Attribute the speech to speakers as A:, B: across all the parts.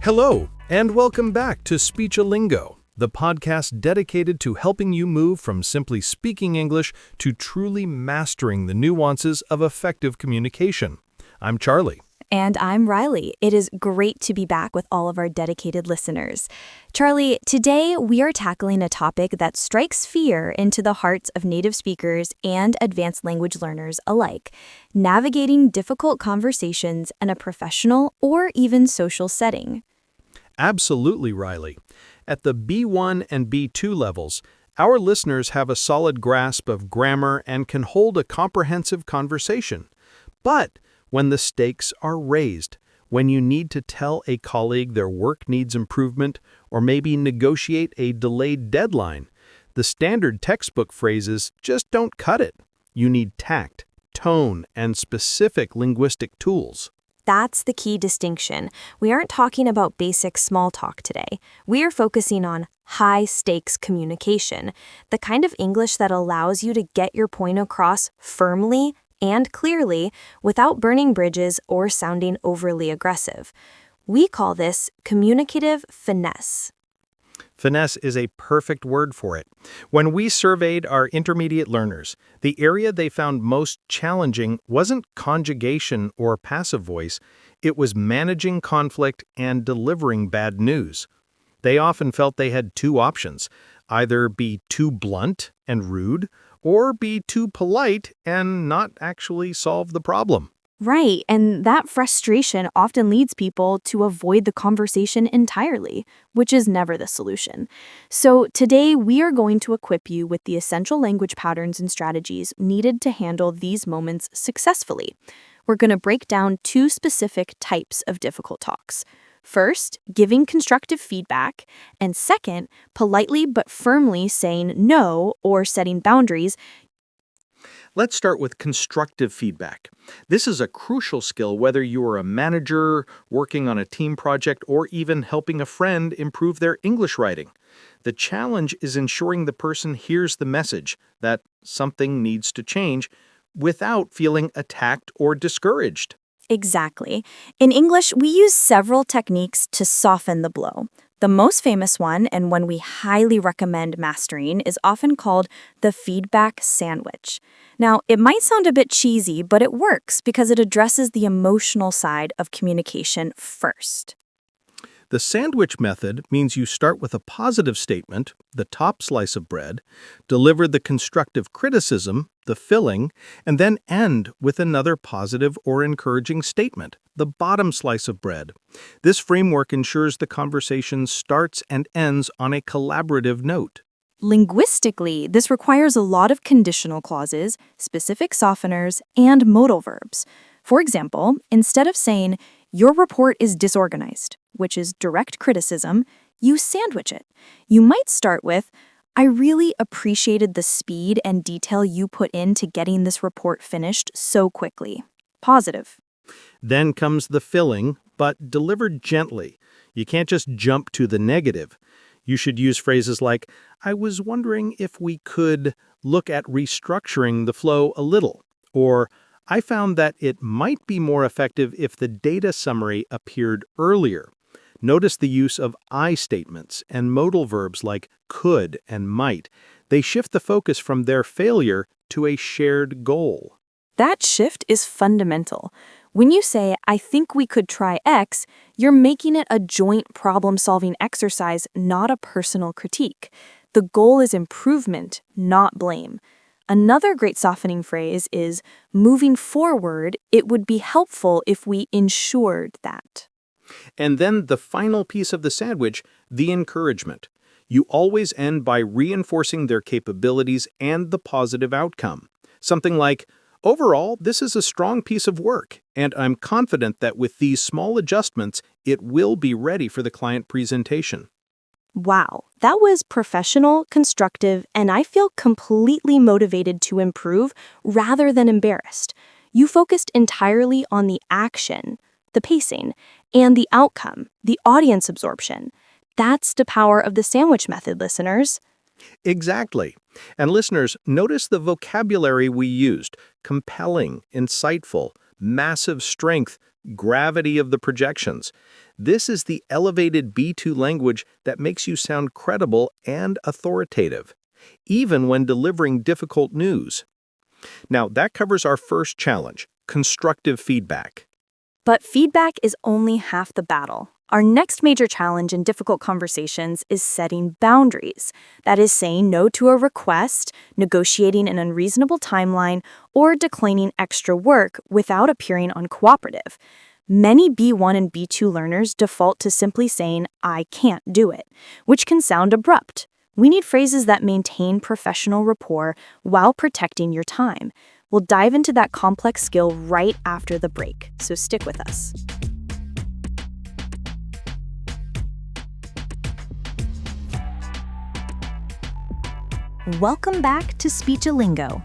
A: Hello, and welcome back to Speech-a-Lingo, the podcast dedicated to helping you move from simply speaking English to truly mastering the nuances of effective communication. I'm Charlie.
B: And I'm Riley. It is great to be back with all of our dedicated listeners. Charlie, today we are tackling a topic that strikes fear into the hearts of native speakers and advanced language learners alike: navigating difficult conversations in a professional or even social setting.
A: Absolutely, Riley. At the B1 and B2 levels, our listeners have a solid grasp of grammar and can hold a comprehensive conversation. But when the stakes are raised, when you need to tell a colleague their work needs improvement or maybe negotiate a delayed deadline, the standard textbook phrases just don't cut it. You need tact, tone, and specific linguistic tools.
B: That's the key distinction. We aren't talking about basic small talk today. We are focusing on high-stakes communication, the kind of English that allows you to get your point across firmly and clearly without burning bridges or sounding overly aggressive. We call this communicative finesse.
A: Finesse is a perfect word for it. When we surveyed our intermediate learners, the area they found most challenging wasn't conjugation or passive voice, it was managing conflict and delivering bad news. They often felt they had two options: either be too blunt and rude, or be too polite and not actually solve the problem.
B: Right, and that frustration often leads people to avoid the conversation entirely, which is never the solution. So today we are going to equip you with the essential language patterns and strategies needed to handle these moments successfully. We're going to break down two specific types of difficult talks. First, giving constructive feedback, and second, politely but firmly saying no or setting boundaries.
A: Let's start with constructive feedback. This is a crucial skill whether you are a manager, working on a team project, or even helping a friend improve their English writing. The challenge is ensuring the person hears the message that something needs to change without feeling attacked or discouraged.
B: Exactly. In English, we use several techniques to soften the blow. The most famous one, and one we highly recommend mastering, is often called the feedback sandwich. Now, it might sound a bit cheesy, but it works because it addresses the emotional side of communication first.
A: The sandwich method means you start with a positive statement, the top slice of bread, deliver the constructive criticism, the filling, and then end with another positive or encouraging statement, the bottom slice of bread. This framework ensures the conversation starts and ends on a collaborative note.
B: Linguistically, this requires a lot of conditional clauses, specific softeners, and modal verbs. For example, instead of saying, "Your report is disorganized," which is direct criticism, you sandwich it. You might start with, "I really appreciated the speed and detail you put into getting this report finished so quickly." Positive.
A: Then comes the filling, but delivered gently. You can't just jump to the negative. You should use phrases like, "I was wondering if we could look at restructuring the flow a little," or "I found that it might be more effective if the data summary appeared earlier." Notice the use of I statements and modal verbs like could and might. They shift the focus from their failure to a shared goal.
B: That shift is fundamental. When you say, "I think we could try X," you're making it a joint problem-solving exercise, not a personal critique. The goal is improvement, not blame. Another great softening phrase is, "Moving forward, it would be helpful if we ensured that."
A: And then the final piece of the sandwich, the encouragement. You always end by reinforcing their capabilities and the positive outcome. Something like, "Overall, this is a strong piece of work, and I'm confident that with these small adjustments, it will be ready for the client presentation."
B: Wow, that was professional, constructive, and I feel completely motivated to improve rather than embarrassed. You focused entirely on the action, the pacing, and the outcome, the audience absorption. That's the power of the sandwich method, listeners.
A: Exactly. And listeners, notice the vocabulary we used: compelling, insightful, massive strength, gravity of the projections. This is the elevated B2 language that makes you sound credible and authoritative, even when delivering difficult news. Now, that covers our first challenge, constructive feedback.
B: But feedback is only half the battle. Our next major challenge in difficult conversations is setting boundaries. That is saying no to a request, negotiating an unreasonable timeline, or declining extra work without appearing uncooperative. Many B1 and B2 learners default to simply saying, "I can't do it," which can sound abrupt. We need phrases that maintain professional rapport while protecting your time. We'll dive into that complex skill right after the break, so stick with us. Welcome back to Speechalingo.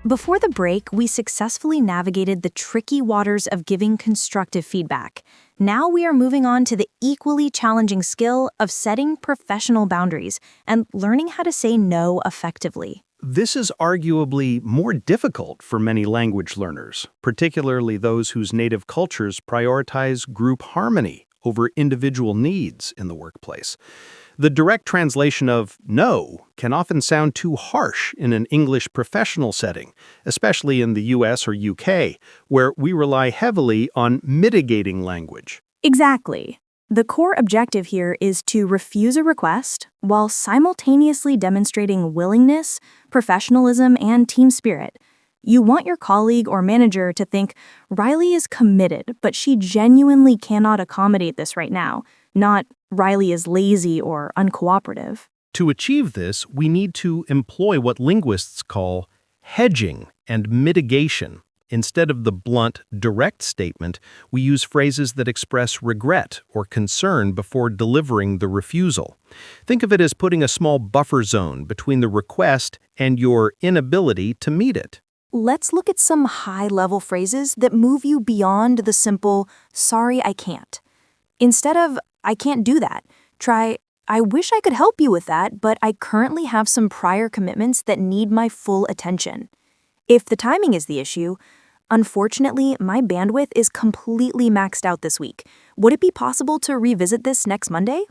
B: Before the break, we successfully navigated the tricky waters of giving constructive feedback. Now we are moving on to the equally challenging skill of setting professional boundaries and learning how to say no effectively.
A: This is arguably more difficult for many language learners, particularly those whose native cultures prioritize group harmony over individual needs in the workplace. The direct translation of no can often sound too harsh in an English professional setting, especially in the US or UK, where we rely heavily on mitigating language.
B: Exactly. The core objective here is to refuse a request while simultaneously demonstrating willingness, professionalism, and team spirit. You want your colleague or manager to think, "Riley is committed, but she genuinely cannot accommodate this right now," not "Riley is lazy or uncooperative."
A: To achieve this, we need to employ what linguists call hedging and mitigation. Instead of the blunt, direct statement, we use phrases that express regret or concern before delivering the refusal. Think of it as putting a small buffer zone between the request and your inability to meet it.
B: Let's look at some high-level phrases that move you beyond the simple, "sorry, I can't." Instead of, "I can't do that," try, "I wish I could help you with that, but I currently have some prior commitments that need my full attention." If the timing is the issue, "Unfortunately, my bandwidth is completely maxed out this week. Would it be possible to revisit this next Monday?"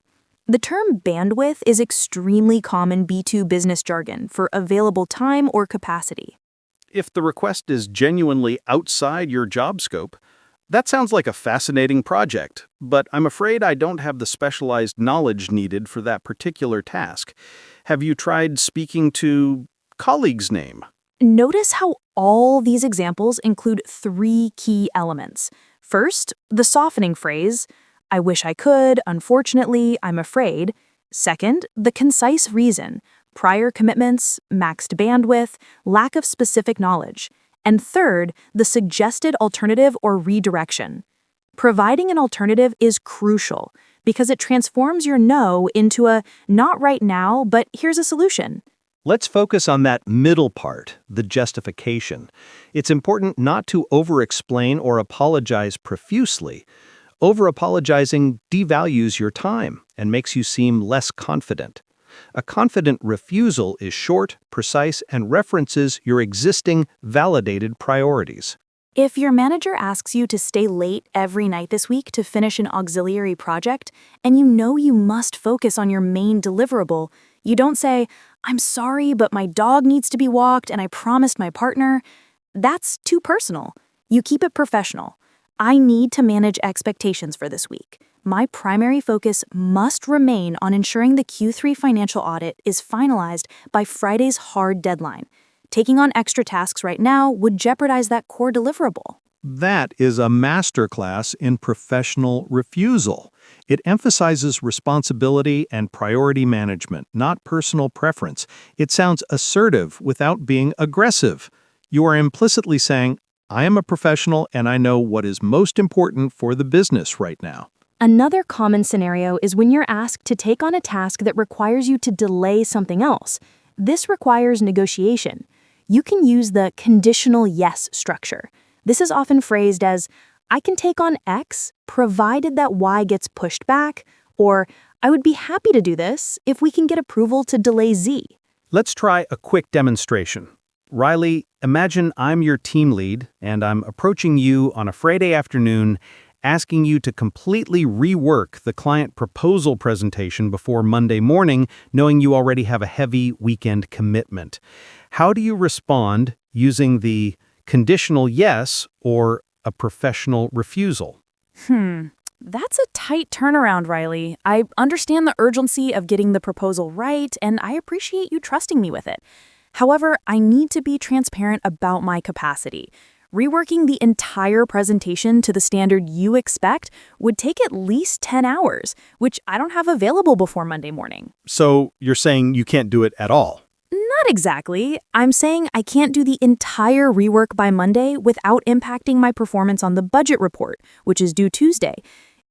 B: The term bandwidth is extremely common B2 business jargon for available time or capacity.
A: If the request is genuinely outside your job scope, that sounds like a fascinating project, but I'm afraid I don't have the specialized knowledge needed for that particular task. Have you tried speaking to colleague's name?
B: Notice how all these examples include three key elements. First, the softening phrase, "I wish I could, unfortunately, I'm afraid." Second, the concise reason, prior commitments, maxed bandwidth, lack of specific knowledge. And third, the suggested alternative or redirection. Providing an alternative is crucial because it transforms your no into a "not right now, but here's a solution."
A: Let's focus on that middle part, the justification. It's important not to over-explain or apologize profusely. Over-apologizing devalues your time and makes you seem less confident. A confident refusal is short, precise, and references your existing, validated priorities.
B: If your manager asks you to stay late every night this week to finish an auxiliary project, and you know you must focus on your main deliverable, you don't say, "I'm sorry, but my dog needs to be walked and I promised my partner." That's too personal. You keep it professional. "I need to manage expectations for this week. My primary focus must remain on ensuring the Q3 financial audit is finalized by Friday's hard deadline. Taking on extra tasks right now would jeopardize that core deliverable."
A: That is a masterclass in professional refusal. It emphasizes responsibility and priority management, not personal preference. It sounds assertive without being aggressive. You are implicitly saying, "I am a professional and I know what is most important for the business right now."
B: Another common scenario is when you're asked to take on a task that requires you to delay something else. This requires negotiation. You can use the conditional yes structure. This is often phrased as, "I can take on X provided that Y gets pushed back," or "I would be happy to do this if we can get approval to delay Z."
A: Let's try a quick demonstration. Riley, imagine I'm your team lead and I'm approaching you on a Friday afternoon asking you to completely rework the client proposal presentation before Monday morning, knowing you already have a heavy weekend commitment. How do you respond using the conditional yes or a professional refusal?
C: That's a tight turnaround, Riley. I understand the urgency of getting the proposal right, and I appreciate you trusting me with it. However, I need to be transparent about my capacity. Reworking the entire presentation to the standard you expect would take at least 10 hours, which I don't have available before Monday morning.
A: So you're saying you can't do it at all?
C: Not exactly. I'm saying I can't do the entire rework by Monday without impacting my performance on the budget report, which is due Tuesday.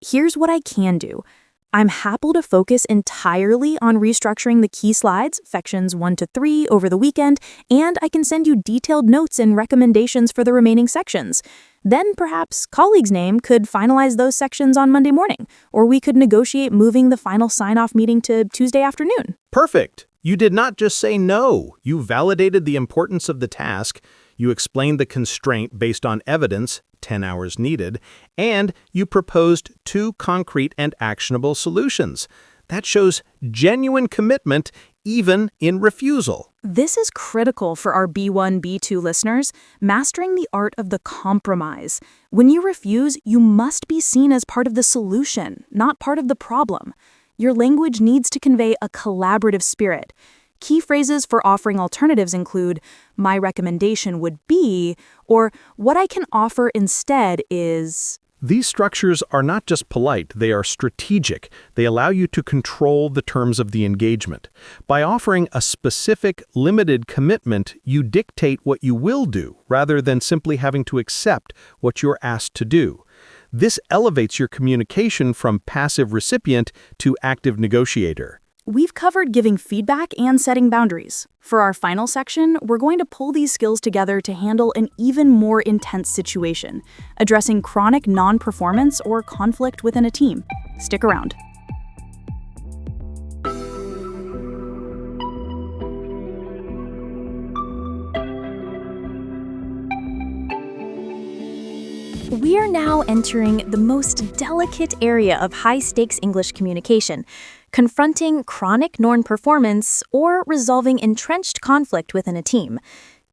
C: Here's what I can do. I'm happy to focus entirely on restructuring the key slides, sections 1 to 3, over the weekend, and I can send you detailed notes and recommendations for the remaining sections. Then perhaps colleagues' name could finalize those sections on Monday morning, or we could negotiate moving the final sign-off meeting to Tuesday afternoon.
A: Perfect. You did not just say no. You validated the importance of the task, you explained the constraint based on evidence, 10 hours needed, and you proposed 2 concrete and actionable solutions. That shows genuine commitment, even in refusal.
C: This is critical for our B1, B2 listeners, mastering the art of the compromise. When you refuse, you must be seen as part of the solution, not part of the problem. Your language needs to convey a collaborative spirit. Key phrases for offering alternatives include, "My recommendation would be," or "What I can offer instead is."
A: These structures are not just polite, they are strategic. They allow you to control the terms of the engagement. By offering a specific, limited commitment, you dictate what you will do, rather than simply having to accept what you're asked to do. This elevates your communication from passive recipient to active negotiator.
C: We've covered giving feedback and setting boundaries. For our final section, we're going to pull these skills together to handle an even more intense situation, addressing chronic non-performance or conflict within a team. Stick around.
B: We are now entering the most delicate area of high-stakes English communication, confronting chronic non-performance or resolving entrenched conflict within a team.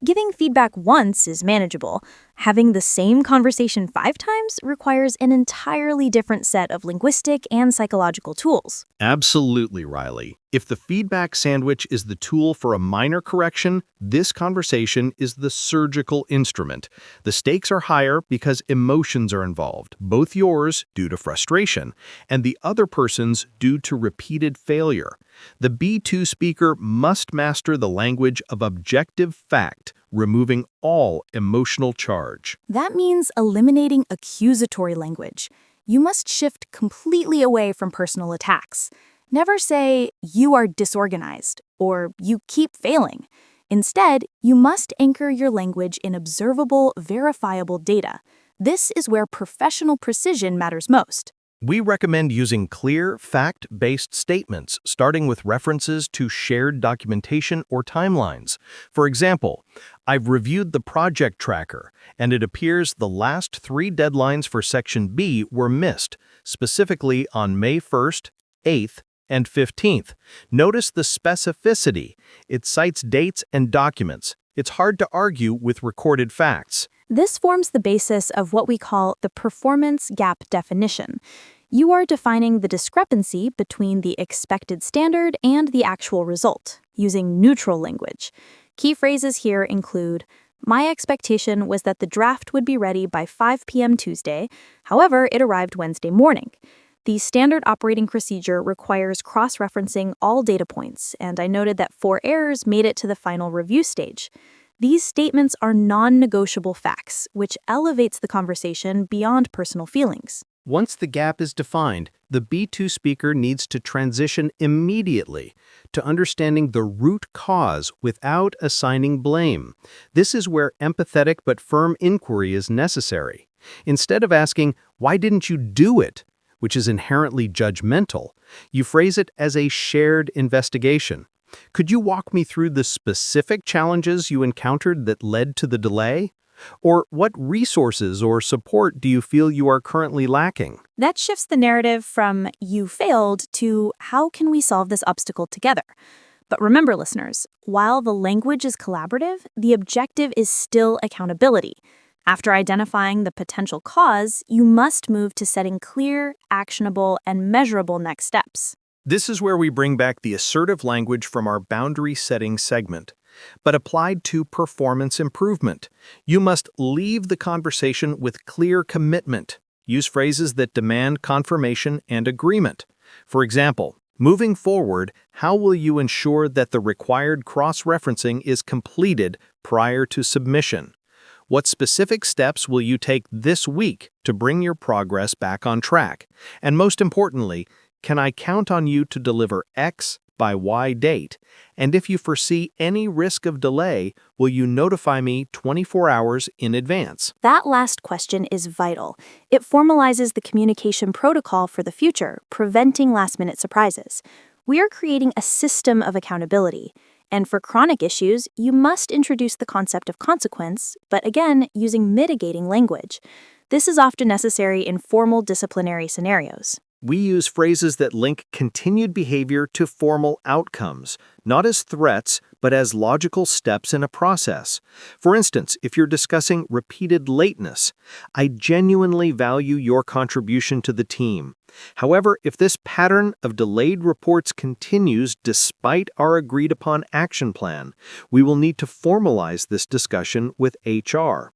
B: Giving feedback once is manageable. Having the same conversation 5 times requires an entirely different set of linguistic and psychological tools.
A: Absolutely, Riley. If the feedback sandwich is the tool for a minor correction, this conversation is the surgical instrument. The stakes are higher because emotions are involved, both yours due to frustration, and the other person's due to repeated failure. The B2 speaker must master the language of objective fact, removing all emotional charge.
C: That means eliminating accusatory language. You must shift completely away from personal attacks. Never say, "You are disorganized," or "You keep failing." Instead, you must anchor your language in observable, verifiable data. This is where professional precision matters most.
A: We recommend using clear, fact-based statements, starting with references to shared documentation or timelines. For example, "I've reviewed the project tracker, and it appears the last 3 deadlines for Section B were missed, specifically on May 1st, 8th, and 15th. Notice the specificity. It cites dates and documents. It's hard to argue with recorded facts."
B: This forms the basis of what we call the performance gap definition. You are defining the discrepancy between the expected standard and the actual result, using neutral language. Key phrases here include, "My expectation was that the draft would be ready by 5 p.m. Tuesday. However, it arrived Wednesday morning. The standard operating procedure requires cross-referencing all data points, and I noted that 4 errors made it to the final review stage." These statements are non-negotiable facts, which elevates the conversation beyond personal feelings.
A: Once the gap is defined, the B2 speaker needs to transition immediately to understanding the root cause without assigning blame. This is where empathetic but firm inquiry is necessary. Instead of asking, "Why didn't you do it?" which is inherently judgmental, you phrase it as a shared investigation. "Could you walk me through the specific challenges you encountered that led to the delay?" Or what resources or support do you feel you are currently lacking?
C: That shifts the narrative from "you failed" to "how can we solve this obstacle together?" But remember, listeners, while the language is collaborative, the objective is still accountability. After identifying the potential cause, you must move to setting clear, actionable, and measurable next steps.
A: This is where we bring back the assertive language from our boundary setting segment, but applied to performance improvement. You must leave the conversation with clear commitment. Use phrases that demand confirmation and agreement. For example, moving forward, how will you ensure that the required cross-referencing is completed prior to submission? What specific steps will you take this week to bring your progress back on track? And most importantly, can I count on you to deliver X by Y date? And if you foresee any risk of delay, will you notify me 24 hours in advance?
B: That last question is vital. It formalizes the communication protocol for the future, preventing last-minute surprises. We are creating a system of accountability. And for chronic issues, you must introduce the concept of consequence, but again, using mitigating language. This is often necessary in formal disciplinary scenarios.
A: We use phrases that link continued behavior to formal outcomes, not as threats, but as logical steps in a process. For instance, if you're discussing repeated lateness, I genuinely value your contribution to the team. However, if this pattern of delayed reports continues despite our agreed-upon action plan, we will need to formalize this discussion with HR.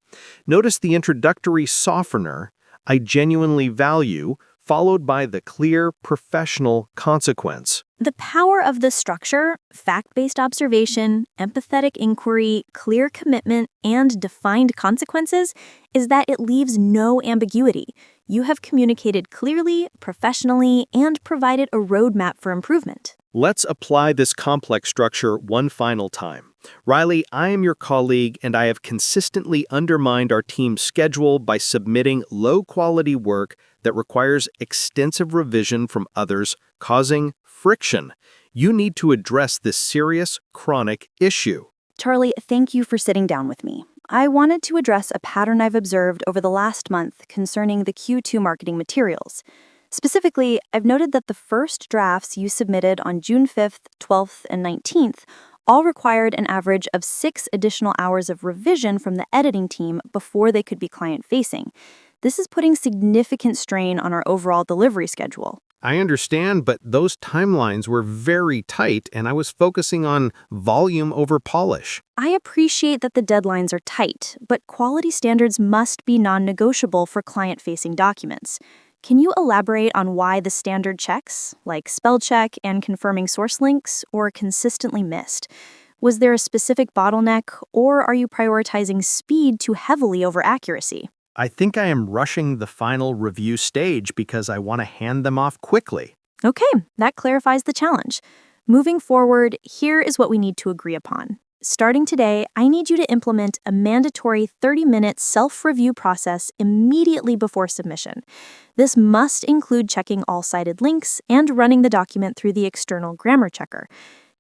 A: Notice the introductory softener, I genuinely value, followed by the clear, professional consequence.
B: The power of this structure, fact-based observation, empathetic inquiry, clear commitment, and defined consequences, is that it leaves no ambiguity. You have communicated clearly, professionally, and provided a roadmap for improvement.
A: Let's apply this complex structure one final time. Riley, I am your colleague, and I have consistently undermined our team's schedule by submitting low-quality work that requires extensive revision from others, causing friction. You need to address this serious, chronic issue.
B: Charlie, thank you for sitting down with me. I wanted to address a pattern I've observed over the last month concerning the Q2 marketing materials. Specifically, I've noted that the first drafts you submitted on June 5th, 12th, and 19th all required an average of 6 additional hours of revision from the editing team before they could be client-facing. This is putting significant strain on our overall delivery schedule.
A: I understand, but those timelines were very tight, and I was focusing on volume over polish.
B: I appreciate that the deadlines are tight, but quality standards must be non-negotiable for client-facing documents. Can you elaborate on why the standard checks, like spell check and confirming source links, were consistently missed? Was there a specific bottleneck, or are you prioritizing speed too heavily over accuracy?
A: I think I am rushing the final review stage because I want to hand them off quickly.
B: Okay, that clarifies the challenge. Moving forward, here is what we need to agree upon. Starting today, I need you to implement a mandatory 30-minute self-review process immediately before submission. This must include checking all cited links and running the document through the external grammar checker.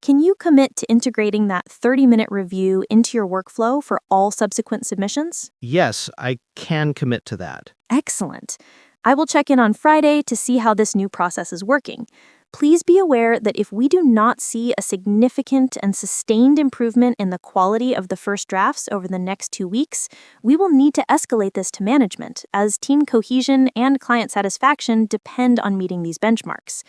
B: Can you commit to integrating that 30-minute review into your workflow for all subsequent submissions?
A: Yes, I can commit to that.
B: Excellent. I will check in on Friday to see how this new process is working. Please be aware that if we do not see a significant and sustained improvement in the quality of the first drafts over the next 2 weeks, we will need to escalate this to management, as team cohesion and client satisfaction depend on meeting these benchmarks.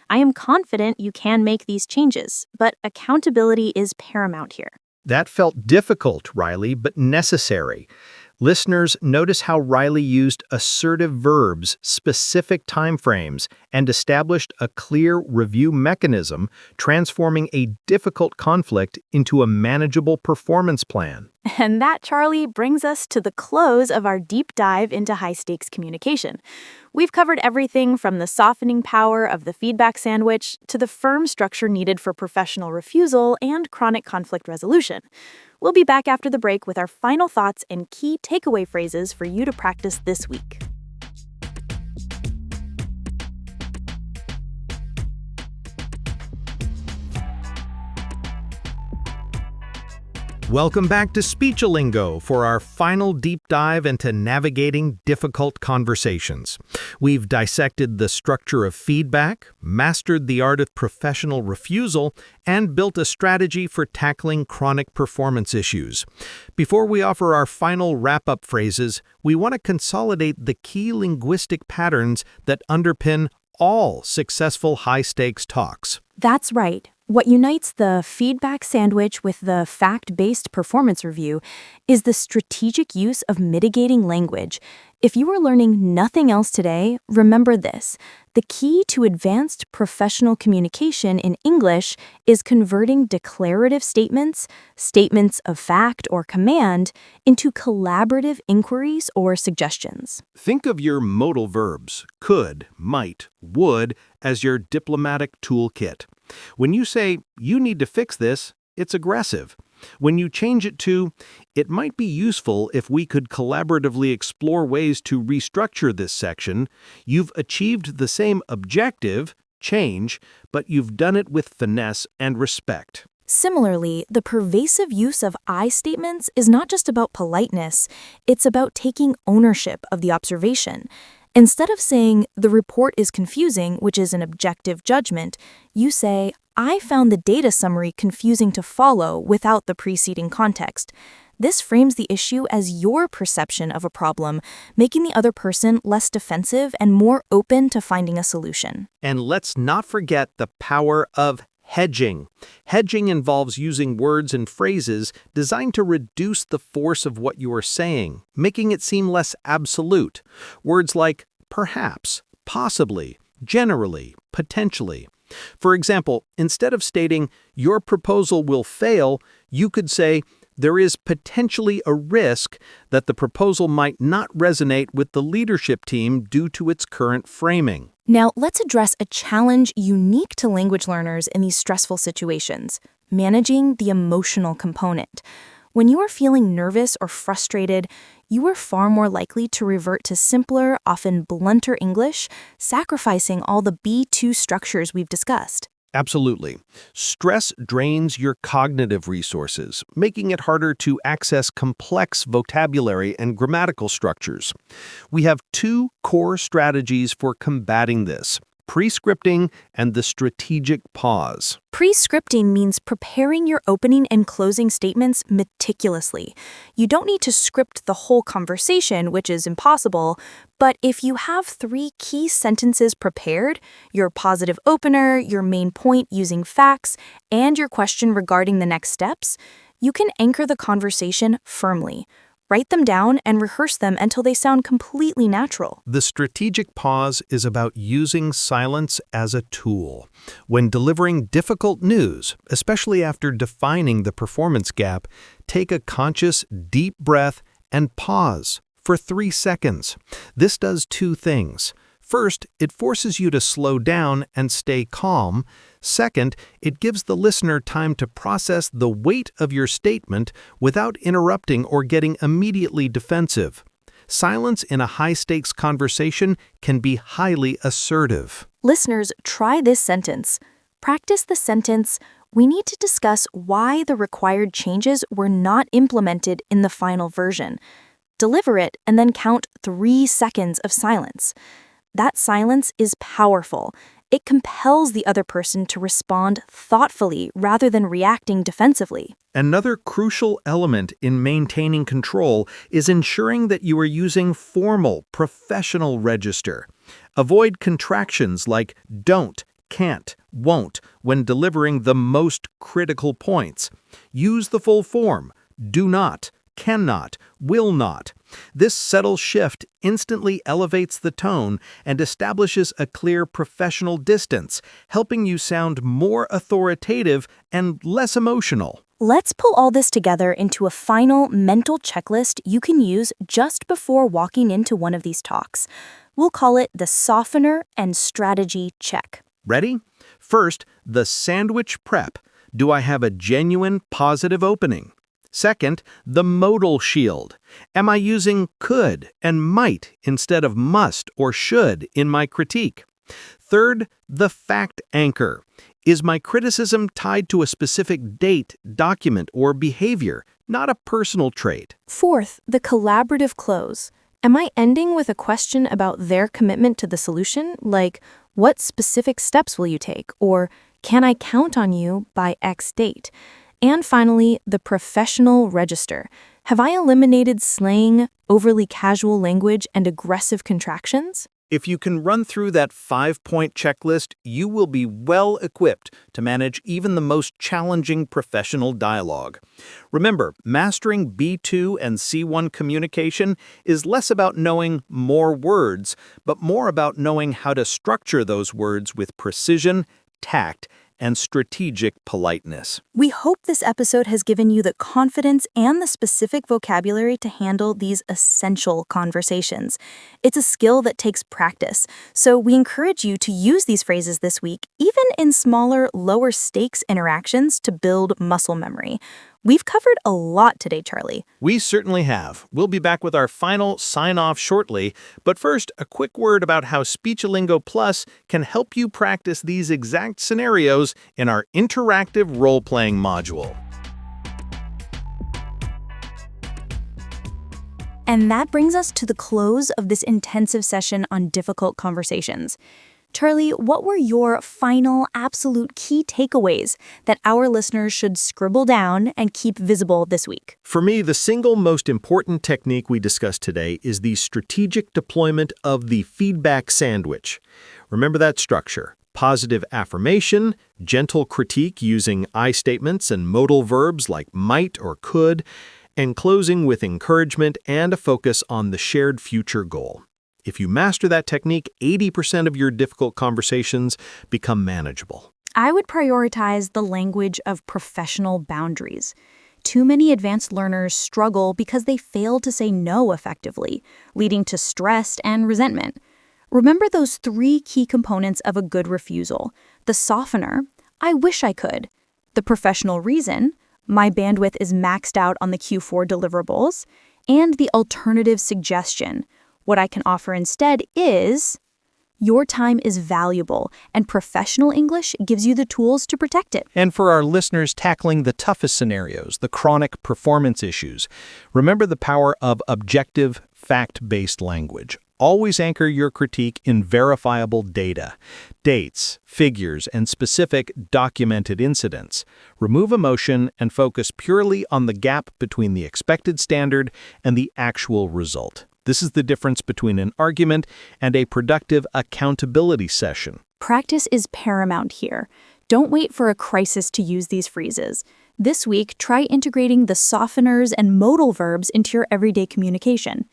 B: I am confident you can make these changes, but accountability is paramount here.
A: That felt difficult, Riley, but necessary. Listeners, notice how Riley used assertive verbs, specific timeframes, and established a clear review mechanism, transforming a difficult conflict into a manageable performance plan.
B: And that, Charlie, brings us to the close of our deep dive into high-stakes communication. We've covered everything from the softening power of the feedback sandwich to the firm structure needed for professional refusal and chronic conflict resolution. We'll be back after the break with our final thoughts and key takeaway phrases for you to practice this week.
A: Welcome back to Speechalingo for our final deep dive into navigating difficult conversations. We've dissected the structure of feedback, mastered the art of professional refusal, and built a strategy for tackling chronic performance issues. Before we offer our final wrap-up phrases, we want to consolidate the key linguistic patterns that underpin all successful high-stakes talks.
C: That's right. What unites the feedback sandwich with the fact-based performance review is the strategic use of mitigating language. If you are learning nothing else today, remember this. The key to advanced professional communication in English is converting declarative statements, statements of fact or command, into collaborative inquiries or suggestions.
A: Think of your modal verbs, could, might, would, as your diplomatic toolkit. When you say, you need to fix this, it's aggressive. When you change it to, it might be useful if we could collaboratively explore ways to restructure this section, you've achieved the same objective, change, but you've done it with finesse and respect.
C: Similarly, the pervasive use of I statements is not just about politeness, it's about taking ownership of the observation. Instead of saying, the report is confusing, which is an objective judgment, you say, I found the data summary confusing to follow without the preceding context. This frames the issue as your perception of a problem, making the other person less defensive and more open to finding a solution.
A: And let's not forget the power of hedging. Hedging involves using words and phrases designed to reduce the force of what you are saying, making it seem less absolute. Words like perhaps, possibly, generally, potentially. For example, instead of stating, your proposal will fail, you could say, there is potentially a risk that the proposal might not resonate with the leadership team due to its current framing.
C: Now, let's address a challenge unique to language learners in these stressful situations: managing the emotional component. When you are feeling nervous or frustrated, you are far more likely to revert to simpler, often blunter English, sacrificing all the B2 structures we've discussed.
A: Absolutely. Stress drains your cognitive resources, making it harder to access complex vocabulary and grammatical structures. We have two core strategies for combating this: pre-scripting and the strategic pause.
C: Pre-scripting means preparing your opening and closing statements meticulously. You don't need to script the whole conversation, which is impossible, but if you have 3 key sentences prepared, your positive opener, your main point using facts, and your question regarding the next steps, you can anchor the conversation firmly. Write them down and rehearse them until they sound completely natural.
A: The strategic pause is about using silence as a tool. When delivering difficult news, especially after defining the performance gap, take a conscious, deep breath and pause for 3 seconds. This does 2 things. First, it forces you to slow down and stay calm. Second, it gives the listener time to process the weight of your statement without interrupting or getting immediately defensive. Silence in a high-stakes conversation can be highly assertive.
C: Listeners, try this sentence. Practice the sentence, we need to discuss why the required changes were not implemented in the final version. Deliver it and then count 3 seconds of silence. That silence is powerful. It compels the other person to respond thoughtfully rather than reacting defensively.
A: Another crucial element in maintaining control is ensuring that you are using formal, professional register. Avoid contractions like don't, can't, won't when delivering the most critical points. Use the full form: do not, cannot, will not. This subtle shift instantly elevates the tone and establishes a clear professional distance, helping you sound more authoritative and less emotional.
C: Let's pull all this together into a final mental checklist you can use just before walking into one of these talks. We'll call it the softener and strategy check.
A: Ready? First, the sandwich prep. Do I have a genuine positive opening? Second, the modal shield. Am I using could and might instead of must or should in my critique? Third, the fact anchor. Is my criticism tied to a specific date, document, or behavior, not a personal trait.
C: Fourth, the collaborative close. Am I ending with a question about their commitment to the solution? Like, what specific steps will you take? Or, can I count on you by X date? And finally, the professional register. Have I eliminated slang, overly casual language, and aggressive contractions?
A: If you can run through that 5-point checklist, you will be well equipped to manage even the most challenging professional dialogue. Remember, mastering B2 and C1 communication is less about knowing more words, but more about knowing how to structure those words with precision, tact, and strategic politeness.
B: We hope this episode has given you the confidence and the specific vocabulary to handle these essential conversations. It's a skill that takes practice, so we encourage you to use these phrases this week, even in smaller, lower-stakes interactions to build muscle memory. We've covered a lot today, Charlie.
A: We certainly have. We'll be back with our final sign-off shortly, but first, a quick word about how Speechalingo Plus can help you practice these exact scenarios in our interactive role-playing module.
B: And that brings us to the close of this intensive session on difficult conversations. Charlie, what were your final absolute key takeaways that our listeners should scribble down and keep visible this week?
A: For me, the single most important technique we discussed today is the strategic deployment of the feedback sandwich. Remember that structure: positive affirmation, gentle critique using I statements and modal verbs like might or could, and closing with encouragement and a focus on the shared future goal. If you master that technique, 80% of your difficult conversations become manageable.
B: I would prioritize the language of professional boundaries. Too many advanced learners struggle because they fail to say no effectively, leading to stress and resentment. Remember those 3 key components of a good refusal: the softener, I wish I could; the professional reason, my bandwidth is maxed out on the Q4 deliverables; and the alternative suggestion, what I can offer instead is, your time is valuable, and professional English gives you the tools to protect it.
A: And for our listeners tackling the toughest scenarios, the chronic performance issues, remember the power of objective, fact-based language. Always anchor your critique in verifiable data, dates, figures, and specific documented incidents. Remove emotion and focus purely on the gap between the expected standard and the actual result. This is the difference between an argument and a productive accountability session.
B: Practice is paramount here. Don't wait for a crisis to use these phrases. This week, try integrating the softeners and modal verbs into your everyday communication.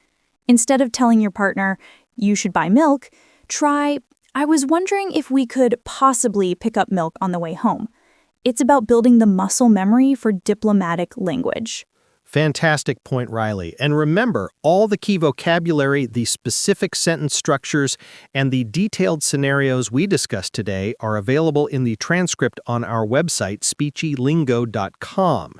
B: Instead of telling your partner, you should buy milk, try, I was wondering if we could possibly pick up milk on the way home. It's about building the muscle memory for diplomatic language.
A: Fantastic point, Riley. And remember, all the key vocabulary, the specific sentence structures, and the detailed scenarios we discussed today are available in the transcript on our website, speechalingo.com.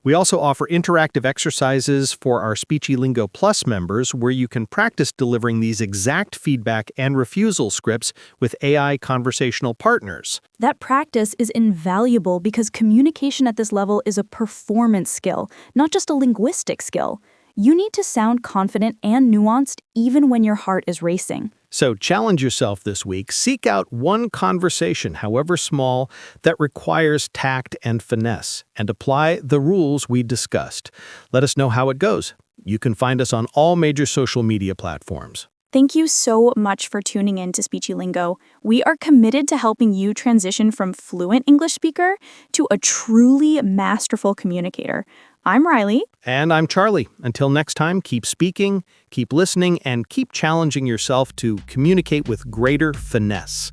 A: We also offer interactive exercises for our Speechalingo Plus members where you can practice delivering these exact feedback and refusal scripts with AI conversational partners.
B: That practice is invaluable because communication at this level is a performance skill, not just a linguistic skill. You need to sound confident and nuanced even when your heart is racing.
A: So challenge yourself this week. Seek out one conversation, however small, that requires tact and finesse, and apply the rules we discussed. Let us know how it goes. You can find us on all major social media platforms.
B: Thank you so much for tuning in to Speechalingo. We are committed to helping you transition from fluent English speaker to a truly masterful communicator. I'm Riley.
A: And I'm Charlie. Until next time, keep speaking, keep listening, and keep challenging yourself to communicate with greater finesse.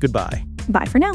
A: Goodbye.
B: Bye for now.